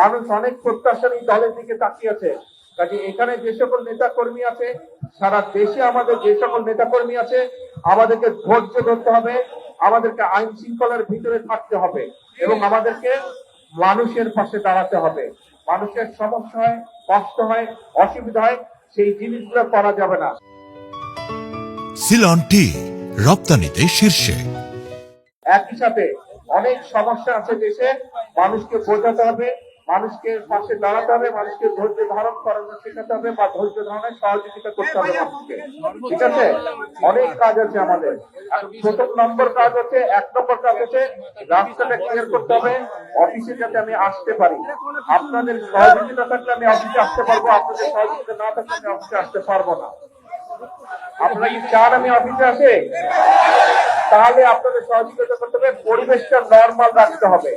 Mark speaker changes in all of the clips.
Speaker 1: মানুষ অনেক প্রত্যাশা নিয়ে দলের দিকে তাকিয়ে আছে। কাজে এখানে যে সকল নেতা কর্মী আছে, সারা দেশে আমাদের যে সকল নেতা কর্মী আছে, আমাদেরকে ধৈর্য ধরতে হবে, আমাদেরকে আইন শৃঙ্খলার ভিতরে থাকতে হবে এবং আমাদেরকে মানুষের পাশে দাঁড়াতে হবে। মানুষের সমস্যা হয়, কষ্ট হয়, অসুবিধা হয়, সেই জিনিসগুলো করা যাবে না।
Speaker 2: সিলন টি রপ্তানিতে শীর্ষে।
Speaker 1: একই সাথে অনেক সমস্যা আছে দেশে, মানুষকে বোঝাতে হবে, মানুষকে পাশে দাঁড়াতে হবে, মানুষকে ধৈর্য ধারণ করানো শেখাতে হবে বা ধৈর্য ধারণের সহযোগিতা করতে হবে মানুষকে। ঠিক আছে, অনেক কাজ আছে আমাদের। প্রথম নম্বর কাজ হচ্ছে, 1 নম্বর কাজ হচ্ছে রাস্তাটা ক্লিয়ার করতে হবে, অফিসে যাতে আমি আসতে পারি। আপনাদের সহযোগিতা থাকলে আমি অফিসে আসতে পারবো, আপনাদের সহযোগিতা না থাকলে আমি অফিসে আসতে পারবো না। আপনারা কি চান আমি অফিসে আসে? তাহলে আপনাদের সহযোগিতা করতে হবে, পরিবেশটা নরমাল রাখতে হবে।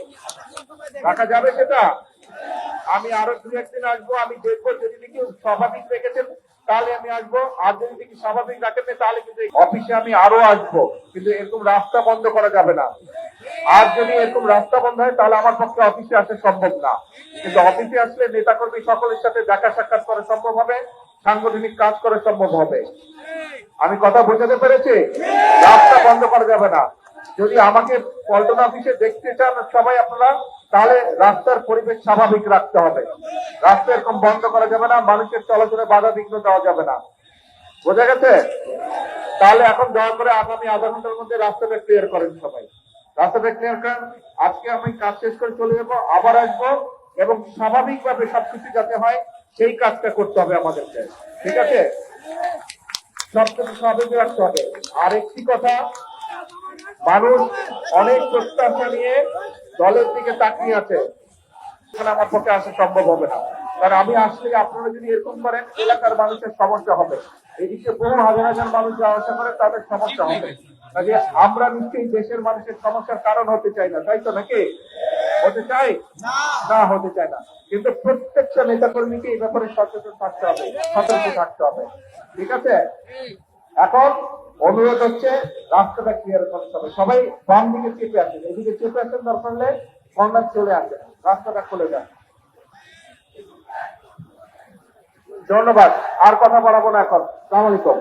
Speaker 1: রাখা যাবে সেটা? আমি আরো 2-1 দিন আসবো, আমি দেখবো যদি দেখি স্বাভাবিক রেখেছেন তাহলে আমি আসবো, আর যদি দেখি স্বাভাবিক রাখেন তাহলে কিন্তু অফিসে আমি আরো আসবো। কিন্তু এরকম রাস্তা বন্ধ করা যাবে না। আর যদি এরকম রাস্তা বন্ধ হয় তাহলে আমার পক্ষে অফিসে আসা সম্ভব না। কিন্তু অফিসে আসলে নেতাকর্মী সকলের সাথে দেখা সাক্ষাৎ করা সম্ভব হবে, সাংগঠনিক কাজ করা সম্ভব হবে। আমি কথা বোঝাতে পেরেছি? রাস্তা বন্ধ করা যাবে না। যদি আমাকে পল্টন অফিসে দেখতে চান সবাই আপনারা, তাহলে রাস্তার পরিবেশ স্বাভাবিক রাখতে হবে। রাস্তা এরকম বন্ধ করা যাবে না, মানুষের চলাচলে বাধা বিঘ্ন দেওয়া যাবে না। বোঝা গেছে? তাহলে এখন দয়া করে আগামী আধা ঘন্টার মধ্যে রাস্তাটা ক্লিয়ার করেন সবাই। রাস্তাটা ক্লিয়ার করেন। আজকে আমি কাজ শেষ করে চলে যাবো, আবার আসবো, এবং স্বাভাবিকভাবে সবকিছু যাতে হয় সেই কাজটা করতে হবে আমাদেরকে। ঠিক আছে? সবকিছু স্বাভাবিক রাখতে হবে। আর একটি কথা, মানুষ অনেক প্রত্যাশা নিয়ে দলের দিকে তাকিয়ে আছে, এখানে আমার পক্ষে আসা সম্ভব হবে না। কারণ আমি আসলে আপনারা যদি এরকম করেন, এলাকার মানুষের সমস্যা হবে। এদিকে বহু হাজার হাজার মানুষ যাওয়া আসা করে, তাদের সমস্যা হবে। কাজে আমরা নিশ্চয়ই দেশের মানুষের সমস্যার কারণ হতে চাই না, তাই তো? নাকি হতে চাই না? হতে চাই না। কিন্তু প্রত্যেকটা নেতা কর্মীকে এই ব্যাপারে সচেতন থাকতে হবে, সতর্ক থাকতে হবে। ঠিক আছে? এখন অনুরোধ হচ্ছে রাস্তাটা ক্লিয়ার করতে হবে। সবাই বাম দিকে চেপে আসেন, এদিকে চেপে আসেন, দরকার হলে কর্নার চলে আসেন, রাস্তাটা খুলে যান। ধন্যবাদ, আর কথা বাড়াবো না এখন। আসসালামু আলাইকুম।